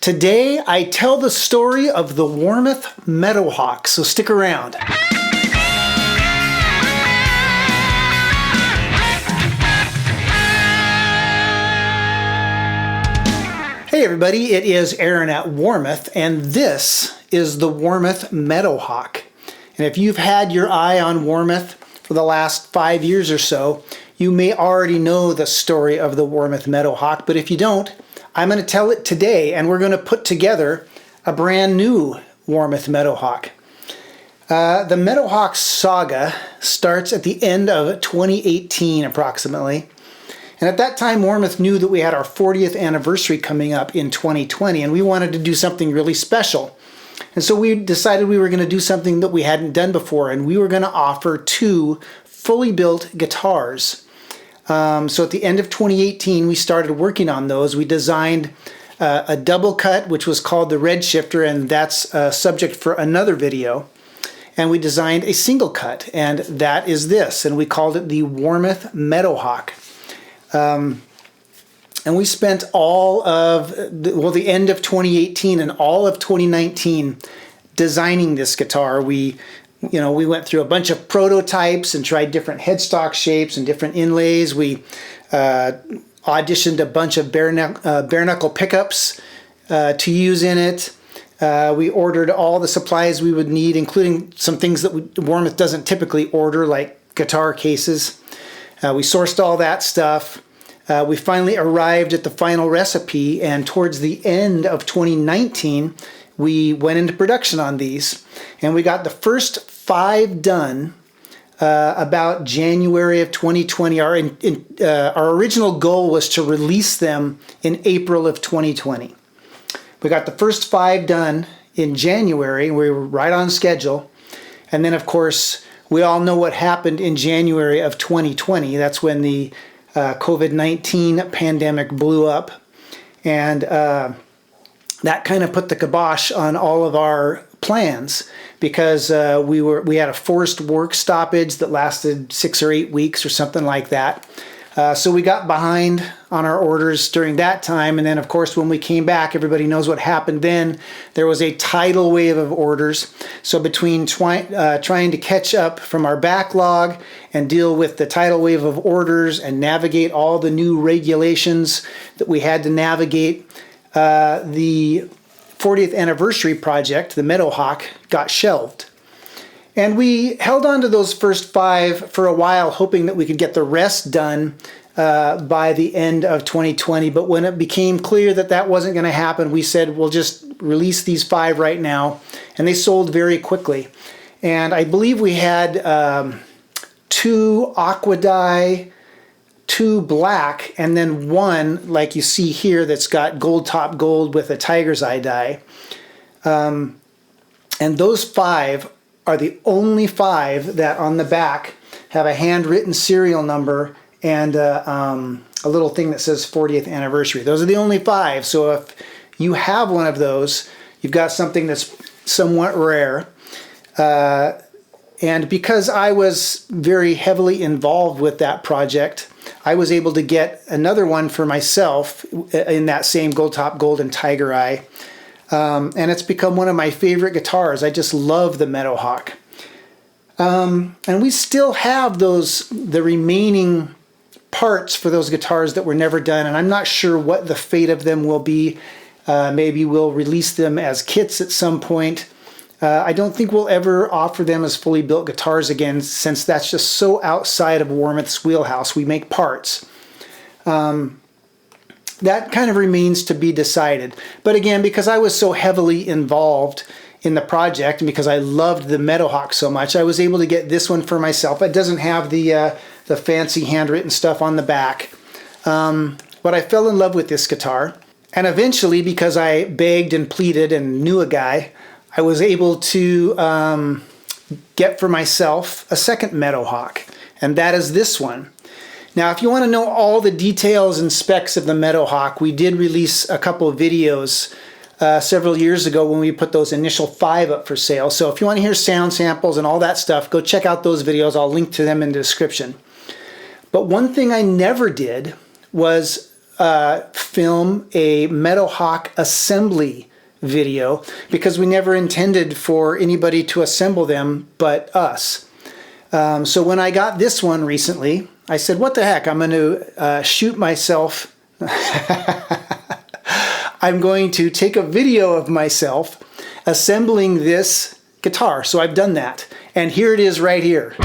Today, I tell the story of the Warmoth Meadowhawk, so stick around. Hey everybody, it is Aaron at Warmoth, and this is the Warmoth Meadowhawk. And if you've had your eye on Warmoth for the last 5 years or so, you may already know the story of the Warmoth Meadowhawk, but if you don't, I'm going to tell it today, and we're going to put together a brand new Warmoth Meadowhawk. The Meadowhawk saga starts at the end of 2018 approximately. And at that time, Warmoth knew that we had our 40th anniversary coming up in 2020, and we wanted to do something really special. And so we decided we were going to do something that we hadn't done before, and we were going to offer 2 fully built guitars. So at the end of 2018, we started working on those. We designed a double cut, which was called the Red Shifter, and that's a subject for another video. And we designed a single cut, and that is this, and we called it the Warmoth Meadowhawk. And we spent all of, the end of 2018 and all of 2019 designing this guitar. We went through a bunch of prototypes and tried different headstock shapes and different inlays. We auditioned a bunch of bare knuckle pickups to use in it. We ordered all the supplies we would need, including some things that Warmoth doesn't typically order, like guitar cases. We sourced all that stuff. We finally arrived at the final recipe, and towards the end of 2019, we went into production on these. And we got the first 5 done about January of 2020. Our original goal was to release them in April of 2020. We got the first 5 done in January. We were right on schedule. And then, of course, we all know what happened in January of 2020. That's when the COVID-19 pandemic blew up. And that kind of put the kibosh on all of our plans, because we had a forced work stoppage that lasted 6 or 8 weeks or something like that. So we got behind on our orders during that time, and then of course when we came back, everybody knows what happened then. There was a tidal wave of orders. So between trying to catch up from our backlog and deal with the tidal wave of orders and navigate all the new regulations that we had to navigate, the 40th anniversary project, the Meadowhawk, got shelved. And we held on to those first 5 for a while, hoping that we could get the rest done by the end of 2020. But when it became clear that that wasn't going to happen, we said, we'll just release these 5 right now. And they sold very quickly. And I believe we had 2 aqua dye, 2 black, and then 1, like you see here, that's got gold top gold with a tiger's eye dye. And those 5 are the only 5 that on the back have a handwritten serial number and a little thing that says 40th anniversary. Those are the only 5. So if you have one of those, you've got something that's somewhat rare. And because I was very heavily involved with that project, I was able to get another one for myself in that same gold top gold and tiger eye. And it's become one of my favorite guitars. I just love the Meadowhawk. And we still have the remaining parts for those guitars that were never done, and I'm not sure what the fate of them will be. Maybe we'll release them as kits at some point. I don't think we'll ever offer them as fully built guitars again, since that's just so outside of Warmoth's wheelhouse. We make parts. That kind of remains to be decided. But again, because I was so heavily involved in the project and because I loved the Meadowhawk so much, I was able to get this one for myself. It doesn't have the fancy handwritten stuff on the back. But I fell in love with this guitar. And eventually, because I begged and pleaded and knew a guy, I was able to get for myself a second Meadowhawk. And that is this one. Now, if you want to know all the details and specs of the Meadowhawk, we did release a couple of videos several years ago when we put those initial 5 up for sale. So if you want to hear sound samples and all that stuff, go check out those videos. I'll link to them in the description. But one thing I never did was film a Meadowhawk assembly video because we never intended for anybody to assemble them but us. So when I got this one recently, I said, what the heck, I'm going to shoot myself. I'm going to take a video of myself assembling this guitar. So I've done that. And here it is right here.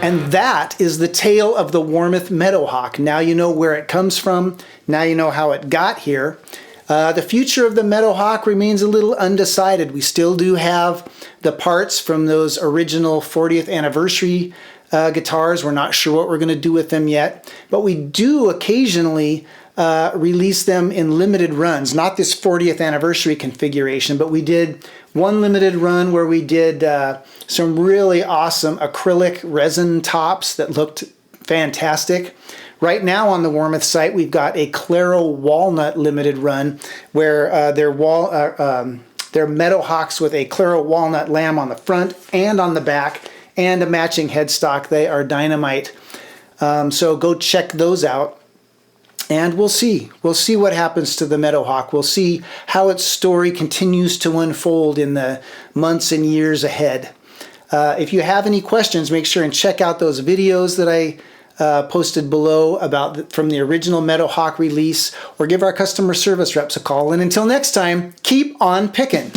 And that is the tale of the Warmoth Meadowhawk. Now you know where it comes from. Now you know how it got here. The future of the Meadowhawk remains a little undecided. We still do have the parts from those original 40th anniversary guitars. We're not sure what we're going to do with them yet, but we do occasionally release them in limited runs. Not this 40th anniversary configuration, but we did one limited run where we did some really awesome acrylic resin tops that looked fantastic. Right now on the Warmoth site, we've got a Claro Walnut limited run where they're Meadowhawks with a Claro Walnut lamb on the front and on the back and a matching headstock. They are dynamite. So go check those out. And we'll see. We'll see what happens to the Meadowhawk. We'll see how its story continues to unfold in the months and years ahead. If you have any questions, make sure and check out those videos that I posted below from the original Meadowhawk release, or give our customer service reps a call. And until next time, keep on picking.